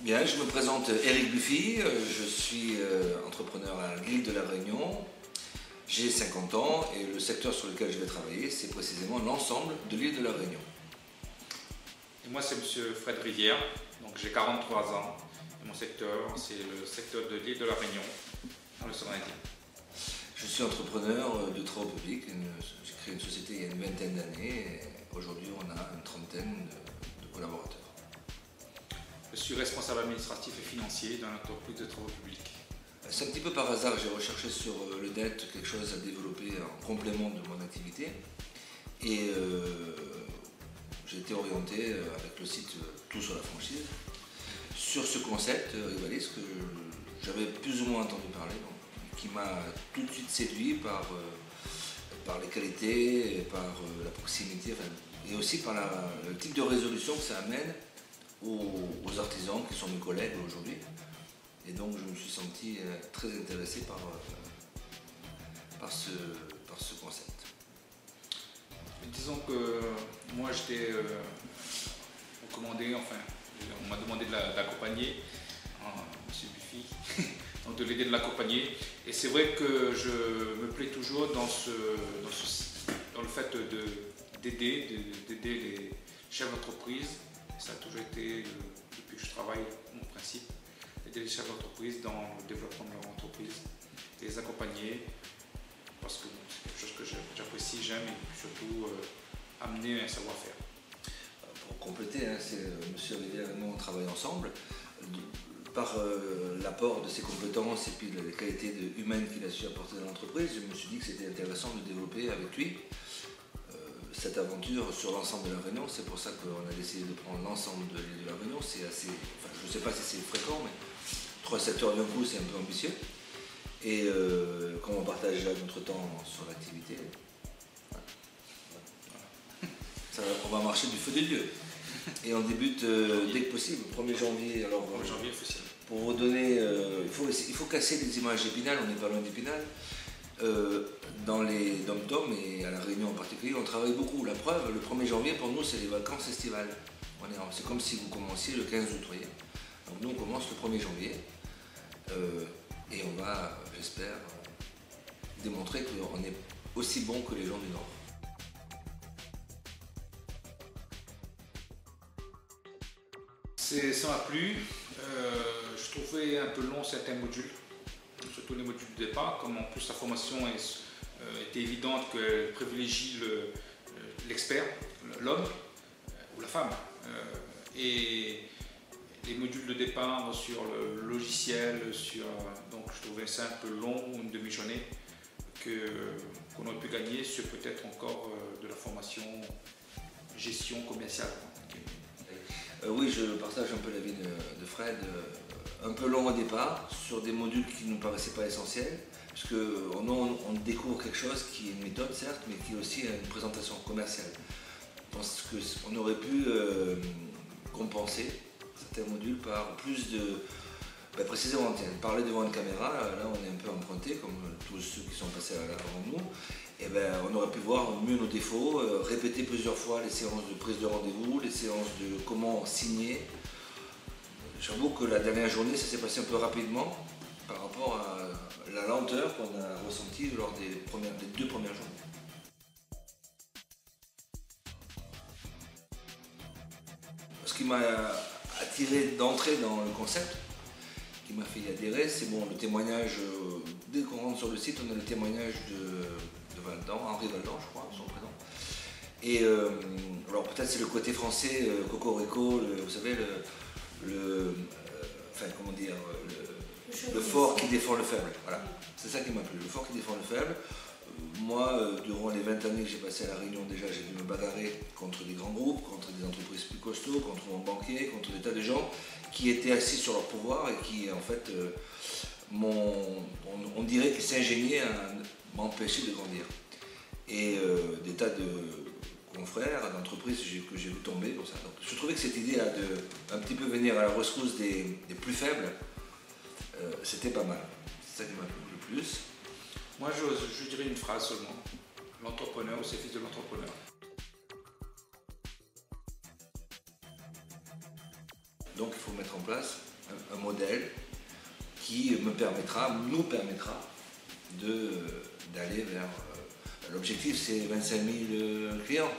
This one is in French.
Bien, je me présente Éric Buffy, je suis entrepreneur à l'île de la Réunion. J'ai 50 ans et le secteur sur lequel je vais travailler, c'est précisément l'ensemble de l'île de la Réunion. Et moi, c'est M. Fred Rivière, donc j'ai 43 ans. Et mon secteur, c'est le secteur de l'île de la Réunion, dans le Indien. Je suis entrepreneur de travaux publics. J'ai créé une société il y a une vingtaine d'années et aujourd'hui on a une trentaine de collaborateurs. Je suis responsable administratif et financier dans l'entreprise de travaux publics. C'est un petit peu par hasard, j'ai recherché sur le net quelque chose à développer en complément de mon activité et j'ai été orienté avec le site Tout sur la franchise sur ce concept Rivalis que j'avais plus ou moins entendu parler, donc, qui m'a tout de suite séduit par les qualités, et par la proximité et aussi par le type de résolution que ça amène aux artisans qui sont mes collègues aujourd'hui. Et donc je me suis senti très intéressé par ce concept. Disons que moi j'étais recommandé, enfin on m'a demandé de l'accompagner, M. Buffy, donc de l'aider, de l'accompagner. Et c'est vrai que je me plais toujours dans le fait d'aider les chefs d'entreprise. Ça a toujours été, depuis que je travaille, mon principe, aider les chefs d'entreprise dans le développement de leur entreprise, les accompagner, parce que c'est quelque chose que j'apprécie, j'aime, et surtout amener un savoir-faire. Pour compléter, c'est M. Rivière et moi on travaille ensemble. Par l'apport de ses compétences et puis les qualités humaines qu'il a su apporter dans l'entreprise, je me suis dit que c'était intéressant de développer avec lui cette aventure sur l'ensemble de la Réunion. C'est pour ça qu'on a décidé de prendre l'ensemble de l'île de la Réunion. C'est assez, enfin, je ne sais pas si c'est fréquent, mais 3 secteurs d'un coup, c'est un peu ambitieux. Et comme on partage notre temps sur l'activité, on va marcher du feu de Dieu. Et on débute dès que possible, 1er janvier. Alors, 1er janvier officiel. Pour vous donner, il faut casser les images d'Épinal, on n'est pas loin d'Épinal. Dans les dom-toms et à la Réunion en particulier, on travaille beaucoup. La preuve, le 1er janvier pour nous, c'est les vacances estivales. C'est comme si vous commenciez le 15 août. Donc nous, on commence le 1er janvier et on va, j'espère, démontrer qu'on est aussi bon que les gens du Nord. Ça m'a plu. Je trouvais un peu long certains modules, surtout les modules de départ, comme en plus la formation était évidente qu'elle privilégie l'expert, l'homme ou la femme. Et les modules de départ sur le logiciel, donc je trouvais ça un peu long, une demi-journée, qu'on aurait pu gagner sur peut-être encore de la formation gestion commerciale. Oui, je partage un peu l'avis de Fred. Un peu long au départ, sur des modules qui ne nous paraissaient pas essentiels, puisque on découvre quelque chose qui est une méthode certes, mais qui est aussi une présentation commerciale. Je pense qu'on aurait pu compenser certains modules par plus de... précisément, parler devant une caméra, là on est un peu emprunté, comme tous ceux qui sont passés avant nous. Et on aurait pu voir mieux nos défauts, répéter plusieurs fois les séances de prise de rendez-vous, les séances de comment signer. J'avoue que la dernière journée, ça s'est passé un peu rapidement par rapport à la lenteur qu'on a ressentie lors des 2 premières journées. Ce qui m'a attiré d'entrer dans le concept, qui m'a fait y adhérer, c'est le témoignage. Dès qu'on rentre sur le site, on a le témoignage de Valdan, Henri Valdan, je crois, son prénom. Et alors peut-être c'est le côté français, cocorico, vous savez, le fort qui défend le faible. Voilà, c'est ça qui m'a plu, le fort qui défend le faible. Moi, durant les 20 années que j'ai passé à La Réunion, déjà, j'ai dû me bagarrer contre des grands groupes, contre des entreprises plus costauds, contre mon banquier, contre des tas de gens qui étaient assis sur leur pouvoir et qui, en fait, on dirait qu'ils s'ingéniaient à m'empêcher de grandir. Et des tas de confrères, d'entreprises que j'ai vu tomber comme ça. Donc, je trouvais que cette idée de un petit peu venir à la rescousse des plus faibles, c'était pas mal. C'est ça qui m'a plu le plus. Moi, je dirais une phrase seulement. L'entrepreneur au service de l'entrepreneur. Donc, il faut mettre en place un modèle qui nous permettra d'aller vers... L'objectif, c'est 25 000 clients.